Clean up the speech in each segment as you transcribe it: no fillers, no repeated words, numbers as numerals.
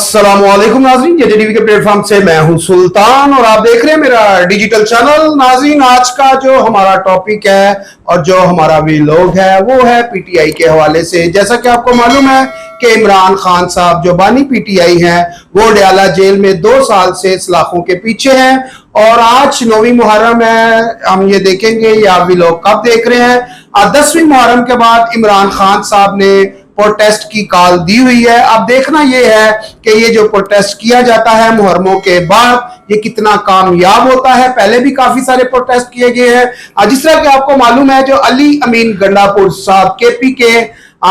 अस्सलामुअलैकुम नाज़रीन, जेजेटीवी के प्लेटफॉर्म से मैं हूं सुल्तान और आप देख रहे हैं मेरा डिजिटल चैनल। नाज़रीन, आज का जो हमारा टॉपिक है और जो हमारा व्लॉग है वो है पीटीआई के हवाले से। जैसा कि आपको मालूम है कि इमरान खान साहब जो बानी पीटीआई हैं वो डयाला जेल में 2 साल से सलाखों के पीछे हैं और आज 9वीं मुहर्रम है। हम ये देखेंगे ये आप व्लॉग कब देख रहे हैं। 10वीं मुहर्रम के बाद इमरान खान साहब ने प्रोटेस्ट की कॉल दी हुई है। अब देखना यह है कि ये जो प्रोटेस्ट किया जाता है मुहर्रमों के बाद ये कितना कामयाब होता है। पहले भी काफी सारे प्रोटेस्ट किए गए हैं। जिस तरह कि आपको मालूम है जो अली अमीन गंडापुर साहब केपी के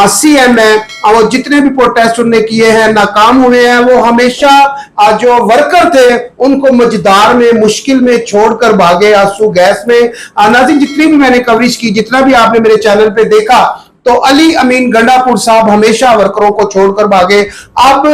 सीएम है, वो जितने भी प्रोटेस्ट उन्होंने किए हैं नाकाम हुए हैं। वो हमेशा जो वर्कर थे उनको मजदार में मुश्किल में छोड़कर भागे आंसू गैस में। नाज़रीन, जितनी भी मैंने कवरेज की, जितना भी आपने मेरे चैनल पे देखा, तो अली अमीन गंडापुर साहब हमेशा वर्करों को छोड़कर भागे। अब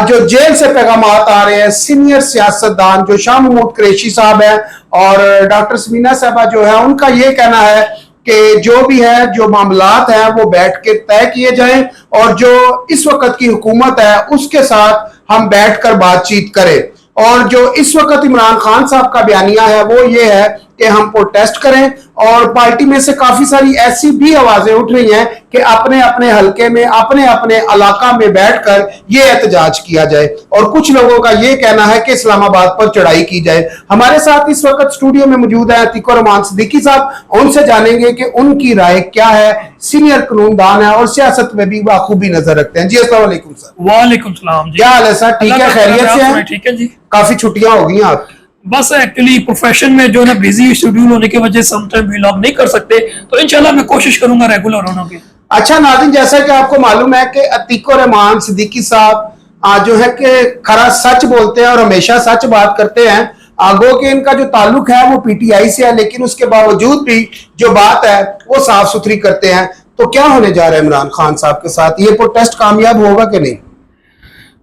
जो जेल से पैगाम आ रहे हैं सीनियर सियासतदान जो शाह महमूद कुरैशी साहब है और डॉक्टर समीना साहबा जो है, उनका ये कहना है कि जो भी है जो मामलात हैं वो बैठ के तय किए जाएं और जो इस वक्त की हुकूमत है उसके साथ हम बैठकर बातचीत करें। और जो इस वक्त इमरान खान साहब का बयानिया है वो ये है कि हम प्रोटेस्ट करें और पार्टी में से काफी सारी ऐसी भी आवाजें उठ रही हैं कि अपने अपने हलके में अपने अपने इलाका में बैठकर ये एहतजाज किया जाए। और कुछ लोगों का ये कहना है कि इस्लामाबाद पर चढ़ाई की जाए। हमारे साथ इस वक्त स्टूडियो में मौजूद है अतीक और रहमान सिद्दीकी साहब, उनसे जानेंगे कि उनकी राय क्या है। सीनियर कानूनदान है और सियासत में भी बाखूबी नजर रखते हैं। जी अस्सलाम वालेकुम सर। वालेकुम सलाम जी। क्या हाल है सर? ठीक है, खैरियत से हैं? ठीक है जी। काफी छुट्टियां हो गई आप? बस एक्चुअली प्रोफेशन में जो है ना बिजी शेड्यूल होने की वजह से समटाइम व्लॉग नहीं कर सकते, तो इंशाल्लाह मैं कोशिश करूंगा रेगुलर होने की। अच्छा नाज़रीन, जैसा कि आपको मालूम है कि अतीक और रहमान सिद्दीकी साहब जो है कि खरा सच बोलते हैं और हमेशा सच बात करते हैं। आगो के इनका जो ताल्लुक है वो पीटीआई से है, लेकिन उसके बावजूद भी जो बात है वो साफ सुथरी करते हैं। तो क्या होने जा रहा है इमरान खान साहब के साथ? ये प्रोटेस्ट कामयाब होगा कि नहीं?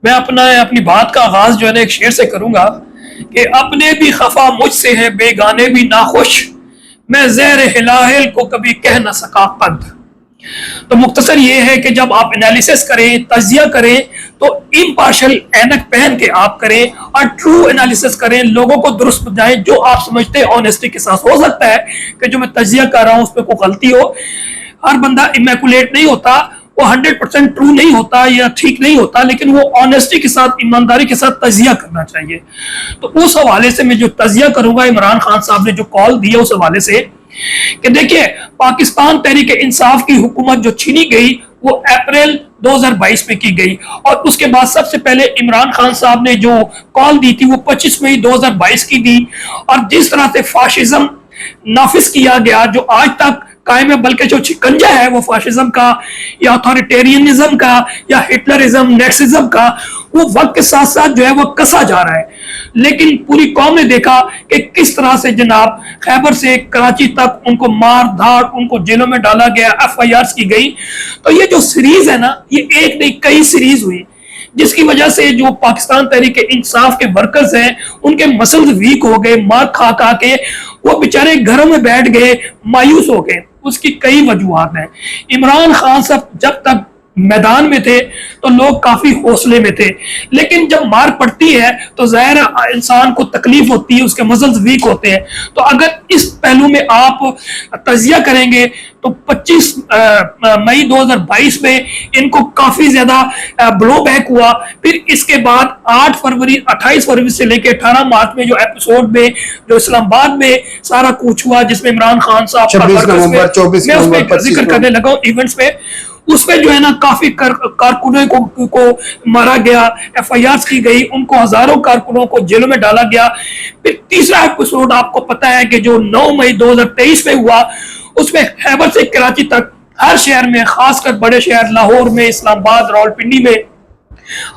मैं अपनी बात का आगाज जो है ना एक शेर से करूंगा कि अपने भी खफा मुझसे है बेगाने भी नाखुश, मैं ज़ेर हिलाहिल को कभी कह न सका कद। तो मुख्तसर ये है कि जब आप एनालिसिस करें, तजिया करें, तो इम्पार्शल ऐनक पहन के आप करें और ट्रू एनालिसिस करें, लोगों को दुरुस्त बताएं जो आप समझते हैं ऑनेस्टी के साथ। हो सकता है कि जो मैं तजिया कर रहा हूं उस पर कोई गलती हो। हर बंदा इमैकुलेट नहीं होता, वो 100% ट्रू नहीं होता या ठीक नहीं होता, लेकिन वो ऑनेस्टी के साथ, ईमानदारी के साथ तजिया करना चाहिए। तो उस हवाले से मैं जो तजिया करूंगा इमरान खान साहब ने जो कॉल दिया उस हवाले से कि देखिए, पाकिस्तान तहरीक इंसाफ की हुकूमत जो छीनी गई वो अप्रैल 2022 में की गई और उसके बाद सबसे पहले इमरान खान साहब ने जो कॉल दी थी वो 25 मई 2022 की दी। और जिस तरह से फाशिज्म नाफिज किया गया जो आज तक कायम है, बल्कि जो शिकंजा है वो फाशिज्म का या अथॉरिटेरियनिज्म का या हिटलरिज्म नेक्सिज्म का, वो वक्त के साथ साथ जो है वो कसा जा रहा है। लेकिन पूरी कौम ने देखा कि किस तरह से जनाब खैबर से कराची तक उनको मार धाड़, उनको जेलों में डाला गया, FIRs की गई। तो ये जो सीरीज है ना, ये एक नहीं कई सीरीज हुई, जिसकी वजह से जो पाकिस्तान तहरीक इंसाफ के वर्कर्स हैं उनके मसल्स वीक हो गए, मार खा खा के वो बेचारे घरों में बैठ गए, मायूस हो गए। उसकी कई वजूहात हैं। इमरान खान साहब जब तक मैदान में थे तो लोग काफी हौसले में थे, लेकिन जब मार पड़ती है तो ज़ाहिर इंसान को तकलीफ होती है, उसके मसल्स वीक होते हैं। तो अगर इस पहलू में आप तजिया करेंगे तो 25 मई 2022 में इनको काफी ज्यादा ब्लो बैक हुआ। फिर इसके बाद 8 फरवरी 28 फरवरी से लेकर 18 मार्च में जो एपिसोड में जो इस्लामाबाद में सारा कुछ हुआ, जिसमें इमरान खान साहब 26 नवंबर 24 नवंबर जिक्र करने लगा इवेंट्स में, उसमें जो है ना काफी कारकुनों को मारा गया, FIRs की गई, उनको हजारों कारकुनों को जेलों में डाला गया। फिर तीसरा एपिसोड आपको पता है कि जो 9 मई 2023 में हुआ, उसमें खैबर से कराची तक हर शहर में, खासकर बड़े शहर लाहौर में, इस्लामाबाद, रावलपिंडी में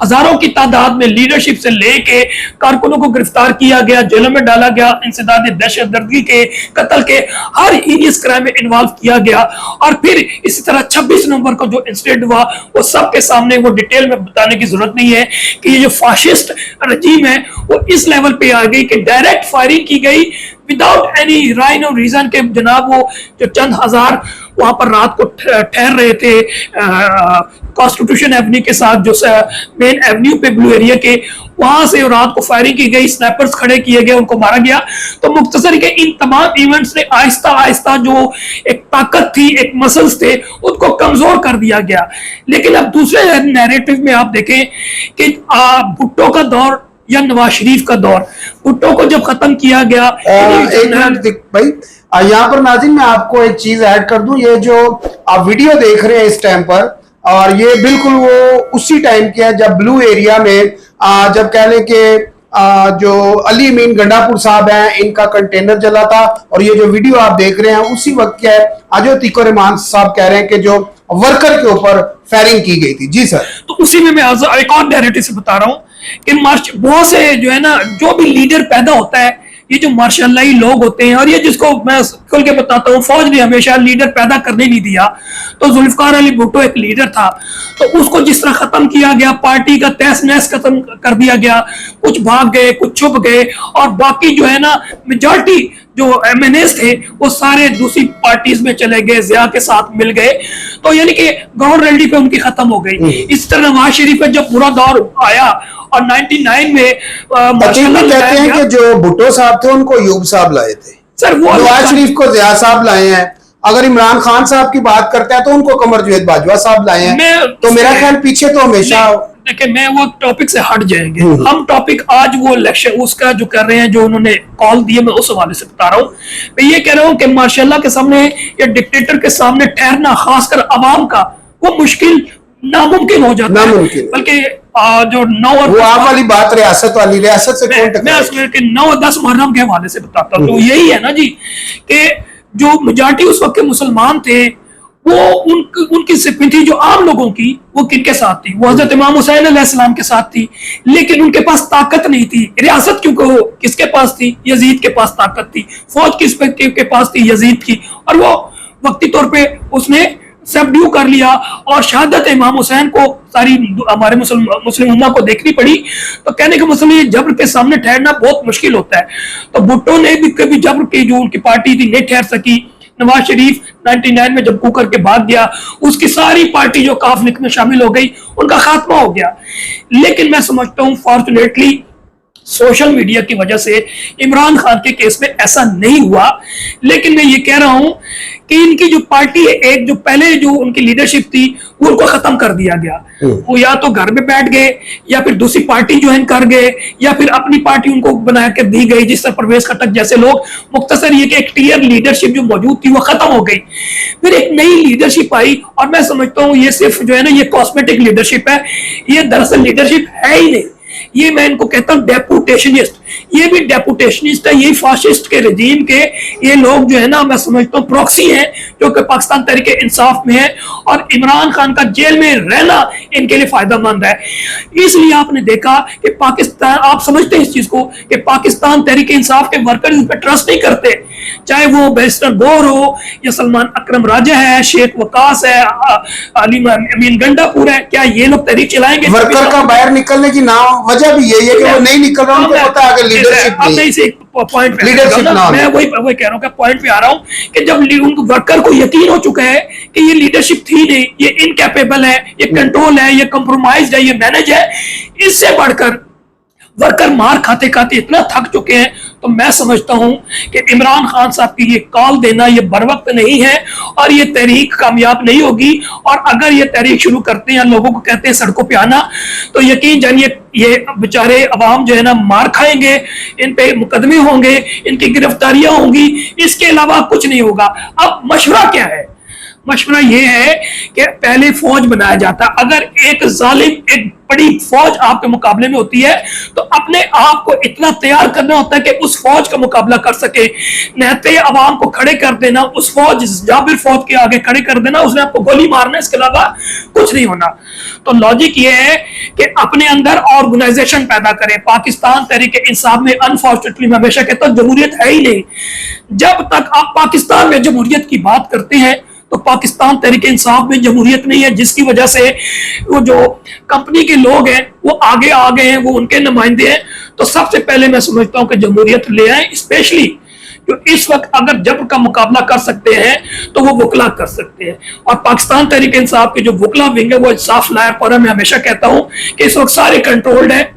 हजारों की तादाद में लीडरशिप से लेके कारकुनों को गिरफ्तार किया गया, जेलों में डाला गया, इंसदाद दहशतगर्दी के, कत्ल के हर हीनियस क्राइम में इन्वॉल्व किया गया। और फिर इसी तरह 26 नवंबर को जो इंसिडेंट हुआ वो सबके सामने, वो डिटेल में बताने की जरूरत नहीं है कि ये जो फाशिस्ट रजीम है वो इस लेवल पे आ गई कि डायरेक्ट फायरिंग की गई विदाउट एनी राइम और रीजन के। जनाब वो जो चंद हजार वहां पर रात को ठहर रहे थे कॉन्स्टिट्यूशन एवेन्यू के साथ, जो मेन एवेन्यू पे ब्लू एरिया के, वहां से रात को फायरिंग की गई, स्नाइपर्स खड़े किए गए, उनको मारा गया। तो मुख्तसर के इन तमाम इवेंट्स ने आहिस्ता आहिस्ता जो एक ताकत थी, एक मसल्स थे, उनको कमजोर कर दिया गया। लेकिन अब दूसरे नैरेटिव में आप देखें कि भुट्टो का दौर या नवाज शरीफ का दौर, भुट्टो को जब खत्म किया गया, एक मिनट भाई, यहाँ पर नाज़रीन मैं आपको एक चीज ऐड कर दूं, ये जो आप वीडियो देख रहे हैं इस टाइम पर, और ये बिल्कुल वो उसी टाइम की है जब ब्लू एरिया में जब कह लें कि जो अली अमीन गंडापुर साहब हैं, इनका कंटेनर जला था, और ये जो वीडियो आप देख रहे हैं उसी वक्त क्या है, आज तीको रहमान साहब कह रहे हैं कि जो वर्कर के ऊपर फायरिंग की गई थी। जी सर। तो उसी में मैं एक और नैरेटिव से बता रहा हूं कि बहुत से जो है ना, जो भी लीडर पैदा होता है, ये जो मार्शल्लाई लोग होते हैं, और ये जिसको मैं खुल के बताता हूँ, फौज ने हमेशा लीडर पैदा करने नहीं दिया। तो जुल्फकार अली भुट्टो एक लीडर था, तो उसको जिस तरह खत्म किया गया, पार्टी का तहस नहस खत्म कर दिया गया, कुछ भाग गए, कुछ छुप गए, और बाकी जो है ना मेजॉरिटी जो एमएनएस थे वो सारे दूसरी पार्टीज में चले गए, जिया के साथ मिल गए। तो यानी कि गौर रेडी पे उनकी खत्म हो गई। इस तरह नवाज शरीफ पे जब बुरा दौर आया और 99 में कहते हैं कि जो भुट्टो साहब थे उनको यूब साहब लाए थे सर, वो नवाज शरीफ को जिया साहब लाए हैं। अगर इमरान खान साहब की बात करते हैं तो उनको कमर जावेद बाजवा साहब लाए हैं। तो मेरा ख्याल पीछे तो हमेशा देखिए, मैं वो टॉपिक से हट जाएंगे, हम टॉपिक आज वो इलेक्शन उसका जो कर रहे हैं, जो उन्होंने कॉल दिए, मैं उस हवाले से बता रहा हूँ। मैं ये कह रहा हूँ कि मार्शल्लाह के सामने या डिक्टेटर के सामने ठहरना, खासकर अवाम का, वो मुश्किल नामुमकिन हो जाता है। बल्कि जो 9 और वो आप वाली बात रियासत वाली, रियासत से कौन मैं 9 और 10 मुहर्रम के हवाले से बताता हूँ। तो यही है ना जी कि जो मेजॉरिटी उस वक्त के मुसलमान थे, वो उनकी सिंपैथी जो आम लोगों की, वो किनके साथ थी? वो हजरत इमाम हुसैन अलैहिस्सलाम के साथ थी। लेकिन उनके पास ताकत नहीं थी। रियासत क्योंकि वो किसके पास थी? यजीद के पास ताकत थी। फौज के पास थी? यजीद की। और वो वक्ती तौर पे उसने सबड्यू कर लिया, और शहादत इमाम हुसैन को सारी हमारे मुस्लिम उम्मा को देखनी पड़ी। तो कहने का मतलब ये जब्र के सामने ठहरना बहुत मुश्किल होता है। तो भुट्टो ने भी कभी जब्र की जो उनकी पार्टी थी नहीं ठहर सकी। नवाज शरीफ 99 में जब कुकर के भाग गया, उसकी सारी पार्टी जो काफनिक में शामिल हो गई, उनका खात्मा हो गया। लेकिन मैं समझता हूं फॉर्चुनेटली सोशल मीडिया की वजह से इमरान खान के केस में ऐसा नहीं हुआ। लेकिन मैं ये कह रहा हूं कि इनकी जो पार्टी है, एक जो पहले जो उनकी लीडरशिप थी, वो उनको खत्म कर दिया गया। वो या तो घर में बैठ गए, या फिर दूसरी पार्टी ज्वाइन कर गए, या फिर अपनी पार्टी उनको बना कर दी गई, जिस तरह परवेज खटक जैसे लोग। मुख्तसर ये कि एक क्लियर लीडरशिप जो मौजूद थी वो खत्म हो गई। फिर एक नई लीडरशिप आई, और मैं समझता हूँ ये सिर्फ जो है ना, ये कॉस्मेटिक लीडरशिप है। ये दरअसल लीडरशिप है ही नहीं। ये मैं इनको कहता हूं डेपुटेशनिस्ट। ये भी डेपुटेशनिस्ट है, ये फाशिस्ट के रजीम के ये लोग जो है ना, मैं समझता हूँ प्रॉक्सी हैं, जो कि पाकिस्तान तहरीक इंसाफ में है। और इमरान खान का जेल में रहना इनके लिए फायदेमंद है। इसलिए आपने देखा कि पाकिस्तान, आप समझते हैं इस चीज को, कि पाकिस्तान तहरीक इंसाफ के वर्कर्स इस पर ट्रस्ट नहीं करते। चाहे वो बैरिस्टर गौर हो, या सलमान अकरम राजा है, शेख वकास है, अली अमीन गंडापुर है, क्या ये लोग तहरीक चलाएंगे? वर्कर का बाहर निकलने की नाम वजह भी यही है कि वो नहीं निकल रहा, उनको पता है कि लीडरशिप पॉइंट मैं वही कह रहा हूँ, पॉइंट पे आ रहा हूँ कि जब उन वर्कर को यकीन हो चुका है कि ये लीडरशिप थी नहीं, ये इनकैपेबल है, ये कंट्रोल है, ये कंप्रोमाइज है, ये मैनेज है, इससे बढ़कर वर्कर मार खाते खाते इतना थक चुके हैं। तो मैं समझता हूं कि इमरान खान साहब की ये कॉल देना ये बरवक्त नहीं है, और ये तहरीक कामयाब नहीं होगी। और अगर ये तहरीक शुरू करते हैं, लोगों को कहते हैं सड़कों पे आना, तो यकीन जानिए ये बेचारे अवाम जो है ना मार खाएंगे, इन पे मुकदमे होंगे, इनकी गिरफ्तारियां होंगी, इसके अलावा कुछ नहीं होगा। अब मशवरा क्या है? मशवरा ये है कि पहले फौज बनाया जाता। अगर एक जालिम, एक बड़ी फौज आपके मुकाबले में होती है, तो अपने आप को इतना तैयार करना होता है कि उस फौज का मुकाबला कर सके। नहते अवाम को खड़े कर देना, उस फौज जाबिर फौज के आगे खड़े कर देना, उसने आपको गोली मारना, इसके अलावा कुछ नहीं होना। तो लॉजिक ये है कि अपने अंदर ऑर्गेनाइजेशन पैदा करें। पाकिस्तान तहरीक इंसाफ में अनफॉर्चुनेटली मैं हमेशा कहता हूं जमहूरियत है ही नहीं। जब तक आप पाकिस्तान में जमहूरियत की बात करते हैं, तो पाकिस्तान तहरीक इंसाफ में जमहूरियत नहीं है, जिसकी वजह से वो जो कंपनी के लोग हैं वो आगे आ गए हैं, वो उनके नुमाइंदे हैं। तो सबसे पहले मैं समझता हूं कि जमहूरियत ले आए, स्पेशली जो इस वक्त अगर जबर का मुकाबला कर सकते हैं तो वो वकला कर सकते हैं। और पाकिस्तान तहरीक इंसाफ के जो वकला विंग है वो इंसाफ लायर पर, मैं हमेशा कहता हूं कि इस वक्त सारे कंट्रोल्ड है,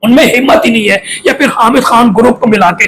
उनमें हिम्मत ही नहीं है, या फिर हामिद खान ग्रुप को मिला के।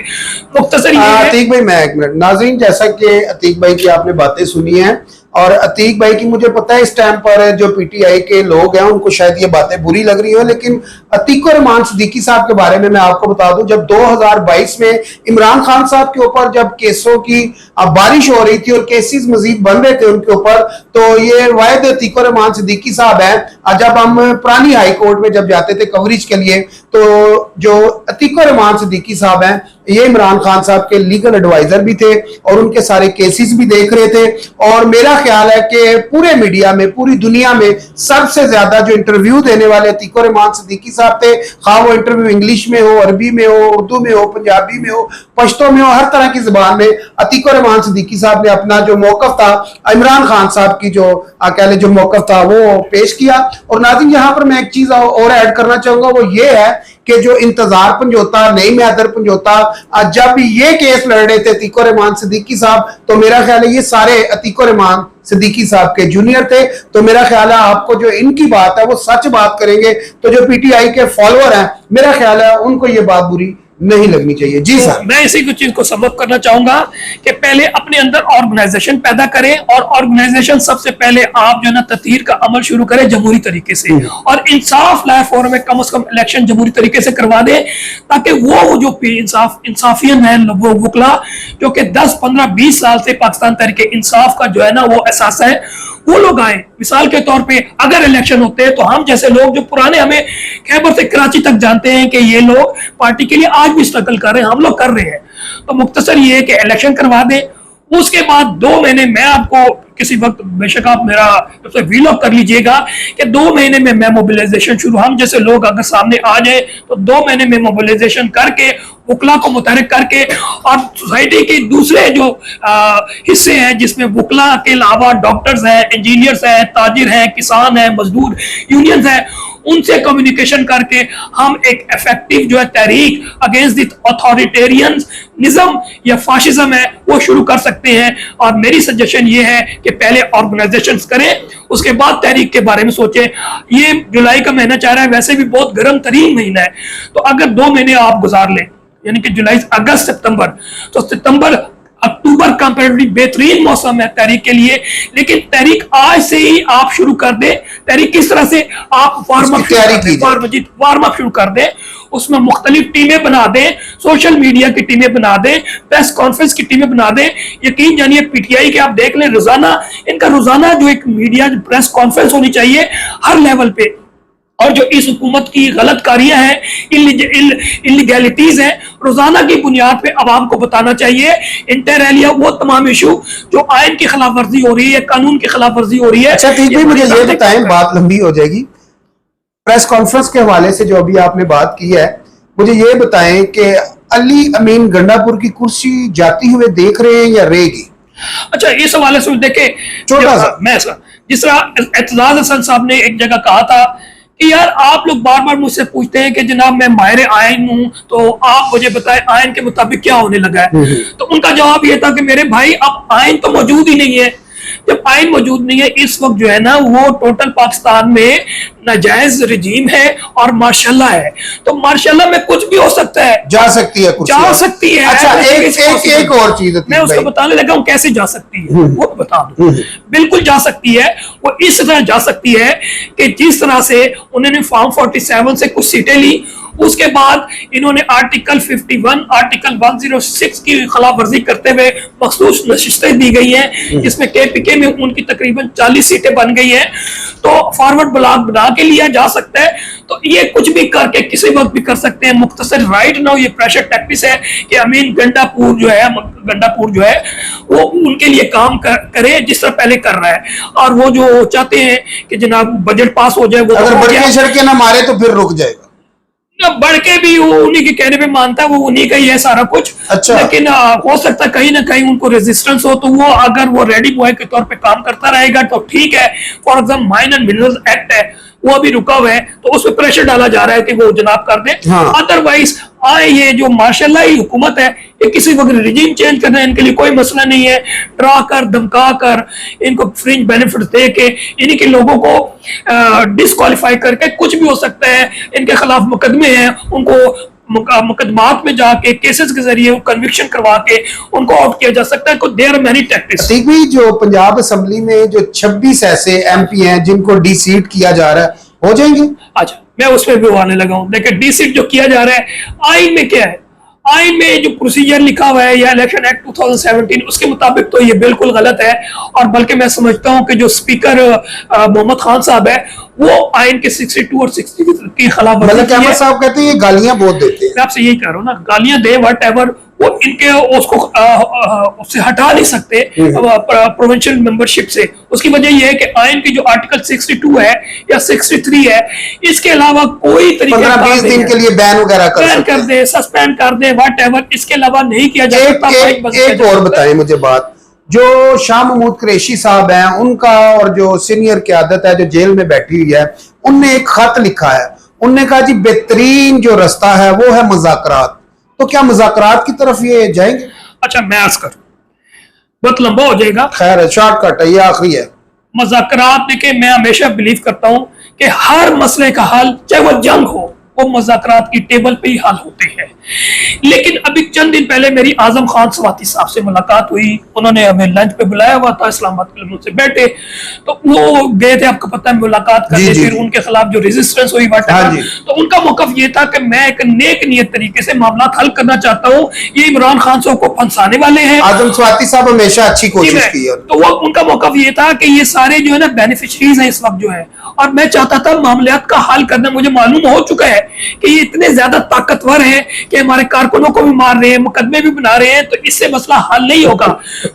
मुख्तसर अतीक भाई, मैं एक मिनट, नाज़रीन, जैसा कि अतीक भाई की आपने बातें सुनी हैं, और अतीक भाई की मुझे पता है इस टाइम पर जो पीटीआई के लोग हैं उनको शायद ये बातें बुरी लग रही हो, लेकिन अतीक रहमान सिद्दीकी साहब के बारे में मैं आपको बता दूं, जब 2022 में इमरान खान साहब के ऊपर जब केसों की बारिश हो रही थी और केसेस मजीद बन रहे थे उनके ऊपर, तो ये वाहिद अतीक रहमान सिद्दीकी साहब हैं। जब हम पुरानी हाई कोर्ट में जब जाते थे कवरेज के लिए, तो जो अतीक रहमान सिद्दीकी साहब हैं ये इमरान खान साहब के लीगल एडवाइजर भी थे और उनके सारे केसेस भी देख रहे थे। और मेरा ख्याल है कि पूरे मीडिया में, पूरी दुनिया में सबसे ज्यादा जो इंटरव्यू देने वाले अतीक रहमान सिद्दीकी साहब थे, खा वो इंटरव्यू इंग्लिश में हो, अरबी में हो, उर्दू में हो, पंजाबी में हो, पश्तो में हो, हर तरह की जुबान में अतीक रहमान सिद्दीकी साहब ने अपना जो मौकफ था इमरान खान साहब की जो कह ले जो मौकफ था वो पेश किया। और नाज़रीन, यहाँ पर मैं एक चीज और ऐड करना चाहूंगा, वो ये है कि जो इंतजार पंजोता, नईम हैदर पंजोता, जब ये केस लड़ रहे थे अतीक रहमान सिद्दीकी साहब, तो मेरा ख्याल है ये सारे अतीक रहमान सिद्दीकी साहब के जूनियर थे। तो मेरा ख्याल है आपको जो इनकी बात है वो सच बात करेंगे, तो जो पीटीआई के फॉलोअर हैं मेरा ख्याल है उनको ये बात बुरी नहीं लगनी चाहिए। जी सर, मैं इसी कुछ चीज को समअप करना चाहूंगा कि पहले अपने अंदर ऑर्गेनाइजेशन पैदा करें, और ऑर्गेनाइजेशन सबसे पहले आप जो है ना ततीर का अमल शुरू करें जमहूरी तरीके से, और इंसाफ लायर फोरम में कम से कम इलेक्शन जमहूरी तरीके से करवा दें, ताकि वो जो इंसाफियन है, वो वकला जो कि 10, 15, 20 साल से पाकिस्तान तहरीक इंसाफ का जो है ना वो एहसास है, वो लोग आए। मिसाल के तौर पे अगर इलेक्शन होते हैं तो हम जैसे लोग जो पुराने, हमें खैबर से कराची तक जानते हैं कि ये लोग पार्टी के लिए आज भी स्ट्रगल कर रहे हैं, हम लोग कर रहे हैं। तो मुख्तसर ये है कि इलेक्शन करवा दें, उसके बाद 2 महीने मैं आपको किसी वक्त बेशक आप मेरा वीलॉग कर लीजिएगा कि 2 महीने में मैं मोबिलाइजेशन शुरू, हम जैसे लोग अगर सामने आ जाए तो 2 महीने में मोबिलाइजेशन करके वकला को मुतहरिक करके, और सोसाइटी के दूसरे जो हिस्से हैं जिसमें वकला के अलावा डॉक्टर्स हैं, इंजीनियर्स हैं, ताजिर हैं, किसान हैं, मजदूर यूनियंस हैं, उनसे कम्युनिकेशन करके हम एक इफेक्टिव जो है तहरीक अगेंस्ट द अथॉरिटेरियनिज्म या फाशिज्म है वो शुरू कर सकते हैं। और मेरी सजेशन ये है कि पहले ऑर्गेनाइजेशंस करें, उसके बाद तहरीक के बारे में सोचें। ये जुलाई का महीना चाह रहा है, वैसे भी बहुत गर्म तरीन महीना है, तो अगर 2 महीने आप गुजार लें, यानी कि जुलाई, अगस्त, सितंबर, तो सितंबर अक्टूबर कंपैरेटिवली बेहतरीन मौसम है तहरीक के लिए। लेकिन तहरीक आज से ही आप शुरू कर दें। तहरीक किस तरह से आप वार्म अप शुरू कर दें, उसमें मुख्तलिफ टीमें बना दें, सोशल मीडिया की टीमें बना दें, प्रेस कॉन्फ्रेंस की टीमें बना दें। यकीन जानिए पीटीआई के आप देख लें, रोजाना इनका रोजाना जो एक मीडिया प्रेस कॉन्फ्रेंस होनी चाहिए हर लेवल पे। और जो इस हुकूमत की गलत कारियां हैं, इलीगैलिटीज हैं, रोजाना की बुनियाद पे आवाम को बताना चाहिए। इंटर एलिया वो तमाम इशू जो आयन की खिलाफ वर्जी हो रही है, कानून की खिलाफ वर्जी हो रही है। अच्छा ठीक है, मुझे ये बताएं, बात लंबी हो जाएगी। प्रेस कॉन्फ्रेंस के हवाले से जो अभी आपने बात की है, मुझे ये बताएं कि अली अमीन गंडापुर की कुर्सी जाती हुए देख रहे हैं या रहेगी? अच्छा, इस हवाले से देखे छोटा सा मैं जिस तरह एतजाज हसन साहब ने एक जगह कहा था कि यार आप लोग बार बार मुझसे पूछते हैं कि जनाब मैं माहिर आयन हूं, तो आप मुझे बताएं आयन के मुताबिक क्या होने लगा है। तो उनका जवाब ये था कि मेरे भाई अब आयन तो मौजूद ही नहीं है। जब आयन मौजूद नहीं है, इस वक्त जो है ना वो टोटल पाकिस्तान में नाजायज रजीम है और मार्शल्ला है। तो मार्शल्ला में कुछ भी हो सकता है, जा सकती है, जा सकती है। अच्छा एक और चीज मैं उसको बताने लगा हूं कैसे जा सकती है, वो बता दूं। बिल्कुल जा सकती है, वो इस तरह जा सकती है कि जिस तरह से उन्होंने फॉर्म 47 से कुछ सीटें ली, उसके बाद इन्होंने आर्टिकल 51, आर्टिकल 106 की खिलाफ वर्जी करते हुए मखसूस नशिस्तें दी गई हैं, जिसमें केपीके में उनकी तकरीबन 40 सीटें बन गई हैं। तो फॉरवर्ड ब्लॉक बना के लिया जा सकता है। तो ये कुछ भी करके किसी वक्त भी कर सकते हैं। मुख्तसर राइट नाउ ये प्रेशर टैक्टिस है कि अमीन गंडापुर जो है वो उनके लिए काम करे जिस तरह पहले कर रहा है। और वो जो चाहते हैं कि जनाब बजट पास हो जाए, वो अगर बढ़के सड़के ना मारे तो फिर रुक जाएगा। बढ़ के भी वो उन्हीं के कहने पे मानता है, वो उन्हीं का ही है सारा कुछ। अच्छा। लेकिन हो सकता है कहीं ना कहीं उनको रेजिस्टेंस हो, तो वो अगर वो रेडी बॉय के तौर पे काम करता रहेगा तो ठीक है। For example mine and minerals act है, वो अभी रुका हुआ है, तो उस पर प्रेशर डाला जा रहा है कि वो जनाब कर दे। हाँ। अदरवाइज आए ये जो मार्शल हुकूमत है, ये किसी वक्त रिजीम चेंज करना है, इनके लिए कोई मसला नहीं है। डरा कर धमका कर इनको फ्रिंज बेनिफिट दे के इन्हीं के लोगों को डिस्क्वालीफाई करके कुछ भी हो सकता है। इनके खिलाफ मुकदमे हैं, उनको मुकदमात में जाके केसेस के जरिए कन्विक्शन करवा के उनको आउट किया जा सकता है। There many tactics. ठीक भी, जो पंजाब असेंबली में जो 26 ऐसे एमपी हैं जिनको डी-सीट किया जा रहा है, हो जाएंगे? अच्छा, मैं उसमें भी आने लगा हूं। देखिए, डी-सीट जो किया जा रहा है, आइन में क्या है, आइन में जो प्रोसीजर लिखा हुआ है या इलेक्शन एक्ट 2017 उसके मुताबिक तो ये बिल्कुल गलत है। और बल्कि मैं समझता हूं कि जो स्पीकर मोहम्मद खान साहब है वो आइन के 62 और 60 की खिलाफ मतलब अहमद साहब कहते हैं ये गालियां बहुत देते हैं। मैं आपसे यही कह रहा हूँ ना, गालियां दे वट एवर, वो इनके उसको उससे हटा नहीं सकते प्रोविंशियल मेंबरशिप से। उसकी वजह यह है कि आइन की जो आर्टिकल 62 है या 63 है, इसके अलावा कोई तरीका 15-20 दिन के लिए बैन वगैरह कर दे, सस्पेंड कर दे, वट एवर, इसके अलावा नहीं किया जा सकता। एक और बताएं मुझे बात, जो शाह महमूद कुरैशी साहब हैं उनका और जो सीनियर क़यादत है जो जेल में बैठी हुई है, उनने एक खत लिखा है। उनने कहा जी बेहतरीन जो रास्ता है वो है मुज़ाकरात। तो क्या मुज़ाकरात की तरफ ये जाएंगे? अच्छा, मैं अर्ज करूं, बहुत लंबा हो जाएगा, खैर है, शॉर्टकट है, ये आखिरी है। मुज़ाकरात देखिए, मैं हमेशा बिलीव करता हूं कि हर मसले का हल, चाहे वो जंग हो, वो मुज़ाकरात की टेबल पे ही हल होते हैं। लेकिन अभी चंद दिन पहले मेरी आजम खान स्वाति साहब से मुलाकात हुई। उन्होंने हमें लंच पे बुलाया हुआ था, इस्लामाबाद के लोगों से बैठे, तो वो गए थे, आपको पता है, मुलाकात करने। फिर उनके खिलाफ जो रेजिस्टेंस हुई तो उनका मौकफ ये था कि मैं एक नेक नियत तरीके से मामला हल करना चाहता हूँ, ये इमरान खान साहब को फंसाने वाले हैं। आजम स्वाति साहब हमेशा अच्छी कोशिश की है। तो वो उनका मौकफ ये था कि ये सारे जो है ना बेनिफिशरीज हैं इस वक्त जो है, और मैं चाहता था मामलात का हल करना। मुझे मालूम हो चुका है कि ये इतने ज्यादा ताकतवर हैं कि हमारे कारकुनों को भी मार रहे हैं, मुकदमे भी बना रहे हैं, तो इससे मसला हल नहीं होगा।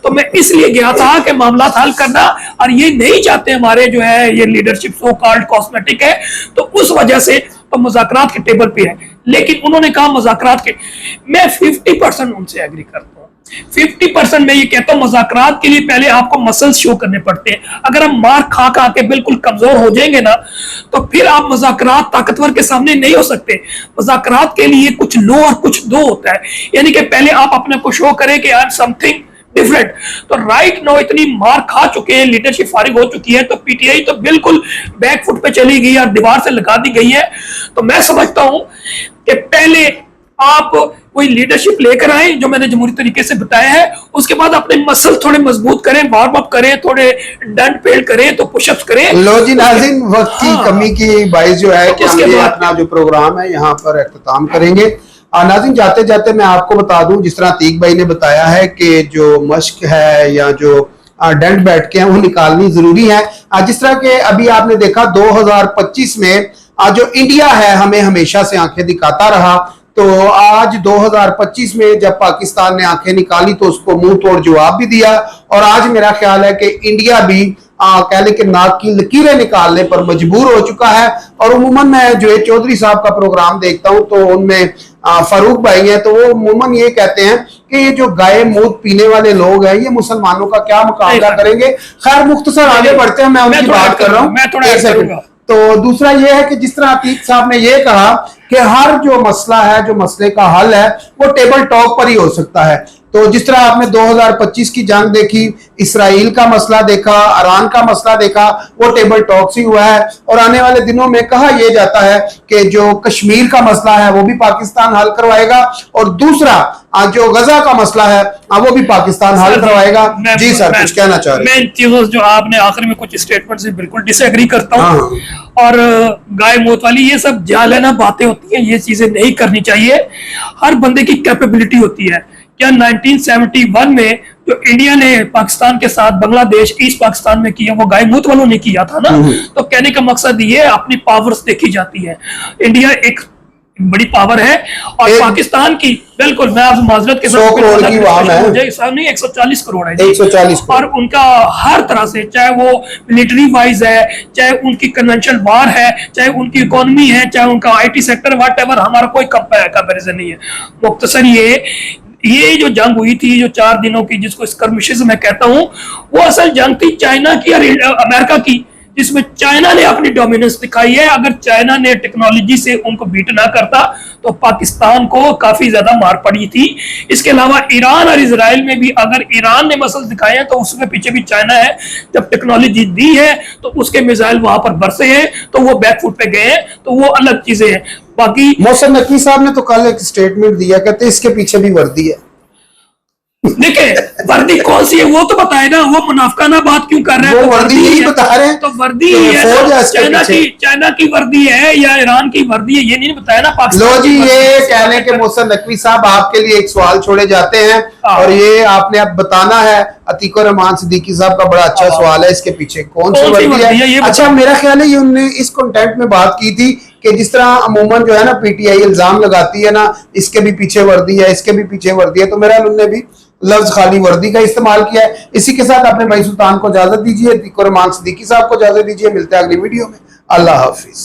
तो मैं इसलिए गया था कि मामला हल करना, और ये नहीं चाहते हमारे जो है ये लीडरशिप सो कॉल्ड कॉस्मेटिक है, तो उस वजह से तो मुज़ाकरात के टेबल पे है। लेकिन उन्होंने कहा मुज़ाकरात के, मैं 50% उनसे एग्री करता हूँ। 50% मैं ये कहता हूँ मुज़ाकरात के लिए पहले आपको मसल्स शो करने पड़ते हैं। अगर हम मार खा खा के बिल्कुल कमजोर हो जाएंगे ना, तो फिर आप मुज़ाकरात ताकतवर के सामने नहीं हो सकते। मुज़ाकरात के लिए कुछ लो और कुछ दो होता है, यानी कि पहले आप अपने को शो करें कि यार समथिंग डिफरेंट। तो राइट नो इतनी मार खा चुके हैं, लीडरशिप फारिग हो चुकी है, तो पीटीआई तो बिल्कुल बैक फुट पे चली गई और दीवार से लगा दी गई है। तो मैं समझता हूं कि पहले आप कोई लीडरशिप लेकर आए जो मैंने जमहूरी तरीके से बताया है, उसके बाद अपने मसल थोड़े मजबूत करें, वार्म अप करें, थोड़े डंड पेड़ करें, तो पुशअप्स करें। लो जी नाज़रीन, वक्त की कमी की बाइस जो है कि हम ये अपना जो प्रोग्राम है यहाँ पर इख्तिताम करेंगे। नाज़रीन, जाते जाते मैं आपको बता दूं, जिस तरह तीक भाई ने बताया है कि जो मश्क है या जो डंड बैठ के हैं वो निकालनी जरूरी है। जिस तरह के अभी आपने देखा 2025 में जो इंडिया है हमें हमेशा से आंखें दिखाता रहा, तो आज 2025 में जब पाकिस्तान ने आंखें निकाली तो उसको मुंह तोड़ जवाब भी दिया। और आज मेरा ख्याल है कि इंडिया भी कह लें कि नाक की लकीरें निकालने पर मजबूर हो चुका है। और उमूमन मैं जो चौधरी साहब का प्रोग्राम देखता हूं तो उनमें फारूक भाई हैं, तो वो उमूमन ये कहते हैं कि ये जो गाय मूत पीने वाले लोग हैं ये मुसलमानों का क्या मुकाबला करेंगे। खैर मुख्तसर आगे बढ़ते हैं, मैं उनकी बात कर रहा हूँ। तो दूसरा ये है कि जिस तरह अतीक साहब ने ये कहा कि हर जो मसला है, जो मसले का हल है, वो टेबल टॉक पर ही हो सकता है। तो जिस तरह आपने 2025 की जंग देखी, इसराइल का मसला देखा, ईरान का मसला देखा, वो टेबल टॉक से हुआ है। और आने वाले दिनों में कहा यह जाता है कि जो कश्मीर का मसला है वो भी पाकिस्तान हल करवाएगा, और दूसरा जो गजा का मसला है वो भी पाकिस्तान हल करवाएगा। जी सर, कुछ कहना चाह रहे हैं? मैं चीजों जो आपने आखिर में कुछ स्टेटमेंट से बिल्कुल डिसएग्री करता हूँ। और गाय मौत वाली ये सब जालना बातें होती हैं, ये चीजें नहीं करनी चाहिए। हर बंदे की कैपेबिलिटी होती है। क्या 1971 में जो इंडिया ने पाकिस्तान के साथ बांग्लादेश ईस्ट पाकिस्तान में किया वो गाय मूत वालों ने किया था ना? तो कहने का मकसद ये अपनी पावर्स देखी जाती है। इंडिया एक बड़ी पावर है और पाकिस्तान की बिल्कुल, मैं आप माजरत के साथ 100 करोड़ की वाम है, नहीं 140 करोड़ है, 140 और उनका हर तरह से, चाहे वो मिलिट्री वाइज है, चाहे उनकी कन्वेंशनल वार है, चाहे उनकी इकोनॉमी है, चाहे उनका आईटी सेक्टर, व्हाटएवर, हमारा कोई कंपैरिजन नहीं है। मुख्तसर ये जो जंग हुई थी जो 4 दिनों की, जिसको स्कर्मिशेस मैं कहता हूं, वो असल जंग थी चाइना की और अमेरिका की, जिसमें चाइना ने अपनी डोमिनेंस दिखाई है। अगर चाइना ने टेक्नोलॉजी से उनको बीट ना करता तो पाकिस्तान को काफी ज्यादा मार पड़ी थी। इसके अलावा ईरान और इजराइल में भी अगर ईरान ने मसल दिखाए हैं तो उसके पीछे भी चाइना है। जब टेक्नोलॉजी दी है तो उसके मिसाइल वहां पर बरसे हैं तो वो बैकफुट पे गए हैं, तो वो अलग चीजें हैं। बाकी मोहसिन नकवी साहब ने तो कल एक स्टेटमेंट दिया, कहते इसके पीछे भी वर्दी है। देखिए वर्दी कौन सी है वो तो बताए ना, वो मुनाफिकाना बात क्यों कर रहे हैं? वो तो वर्दी यही है, बता रहे हैं तो वर्दी तो ही है फौज ना, है इसके पीछे। चाइना की वर्दी है या ईरान की वर्दी है, ये नहीं बताया ना। पाकिस्तान लो जी, की वर्दी ये है। कहने के मोहसिन नकवी साहब आपके लिए एक सवाल छोड़े जाते हैं और ये आपने अब बताना है। अतीक रहमान सिद्दीकी साहब का बड़ा अच्छा सवाल है, इसके पीछे कौन सी वर्दी है? ये अच्छा, मेरा ख्याल है ये उन्होंने इस कंटेंट में बात की थी कि जिस तरह अमूमन जो है ना पीटीआई इल्जाम लगाती है ना, इसके भी पीछे वर्दी है, इसके भी पीछे वर्दी है, तो मेरा उन्होंने भी लफ्ज खाली वर्दी का इस्तेमाल किया है। इसी के साथ अपने भाई सुल्तान को इजाजत दीजिए, अतीक रहमान सिद्दीकी साहब को इजाजत दीजिए। मिलते हैं अगली वीडियो में। अल्लाह हाफिज।